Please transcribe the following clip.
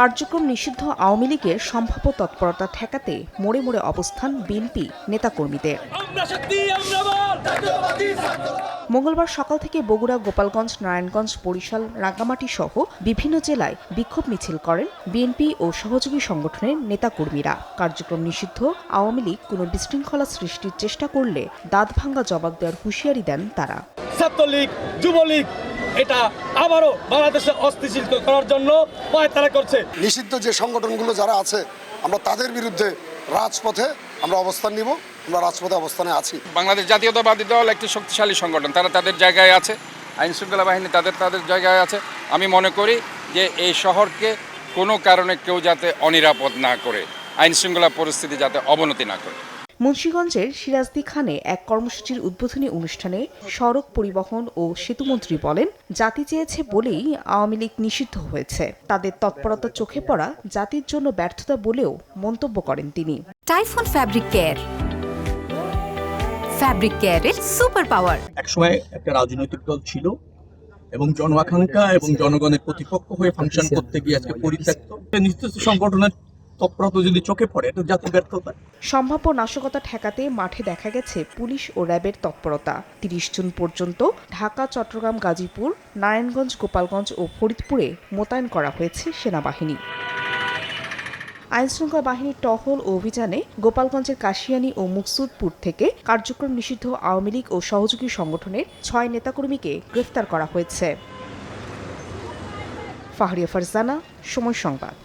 কার্যক্রম নিষিদ্ধ আওয়ামী লীগের সম্ভাব্য তৎপরতা ঠেকাতে মোড়ে মোড়ে অবস্থান বিএনপি নেতাকর্মীদের। মঙ্গলবার সকাল থেকে বগুড়া, গোপালগঞ্জ, নারায়ণগঞ্জ, বরিশাল, রাঙ্গামাটি সহ বিভিন্ন জেলায় বিক্ষোভ মিছিল করেন বিএনপি ও সহযোগী সংগঠনের নেতাকর্মীরা। কার্যক্রম নিষিদ্ধ আওয়ামী লীগ কোনো বিশৃঙ্খলা সৃষ্টির চেষ্টা করলে দাঁতভাঙ্গা জবাব দেওয়ার হুঁশিয়ারি দেন তারা। ছাত্রলীগ, যুবলীগ এটা আবারও বাংলাদেশে অস্থিতিশীল করার জন্য পায়তারা করছে। নিষিদ্ধ যে সংগঠনগুলো যারা আছে আমরা তাদের বিরুদ্ধে রাজপথে আমরা অবস্থান নিব। আমরা রাজপথে অবস্থানে আছি। বাংলাদেশ জাতীয়তাবাদী দল একটি শক্তিশালী সংগঠন, তারা তাদের জায়গায় আছে, আইন শৃঙ্খলা বাহিনী তাদের জায়গায় আছে। আমি মনে করি যে এই শহরকে কোনো কারণে কেউ যাতে অনিরাপদ না করে, আইন শৃঙ্খলা পরিস্থিতি যাতে অবনতি না করে। মুন্সিগঞ্জের সিরাজদি খানে এক কর্মসূচির উদ্বোধনী অনুষ্ঠানে সড়ক পরিবহন ও সেতুমন্ত্রী বলেন, জাতি চেয়েছে বলেই আওয়ামী লীগ নিষিদ্ধ হয়েছে। তাদের তৎপরতা চোখে পড়া জাতির জন্য ব্যর্থতা বলেও মন্তব্য করেন তিনি। টাইফুন ফ্যাব্রিক কেয়ার, ফ্যাব্রিক কেয়ারের সুপার পাওয়ার। একসময় একটা রাজনৈতিক দল ছিল এবং জনআকাঙ্ক্ষা এবং জনগণের প্রতিপক্ষ হয়ে ফাংশন করতে গিয়ে আজকে পরিত্যক্ত। নির্দিষ্ট সংগঠনের তৎপরতা যদি চোখে পড়ে, এটা জাতীয় ব্যর্থতা। সম্ভাব্য নাশকতা ঠেকাতে মাঠে দেখা গেছে পুলিশ ও র্যাবের তৎপরতা। ৩০ জুন পর্যন্ত ঢাকা, চট্টগ্রাম, গাজীপুর, নারায়ণগঞ্জ, গোপালগঞ্জ ও ফরিদপুরে মোতায়েন করা হয়েছে সেনাবাহিনী। আইনশৃঙ্খলা বাহিনীর টহল ও অভিযানে গোপালগঞ্জের কাশিয়ানী ও মুকসুদপুর থেকে কার্যক্রম নিষিদ্ধ আওয়ামী লীগ ও সহযোগী সংগঠনের ৬ নেতাকর্মীকে গ্রেফতার করা হয়েছে। ফাহরিয়া ফারজানা, সময় সংবাদ।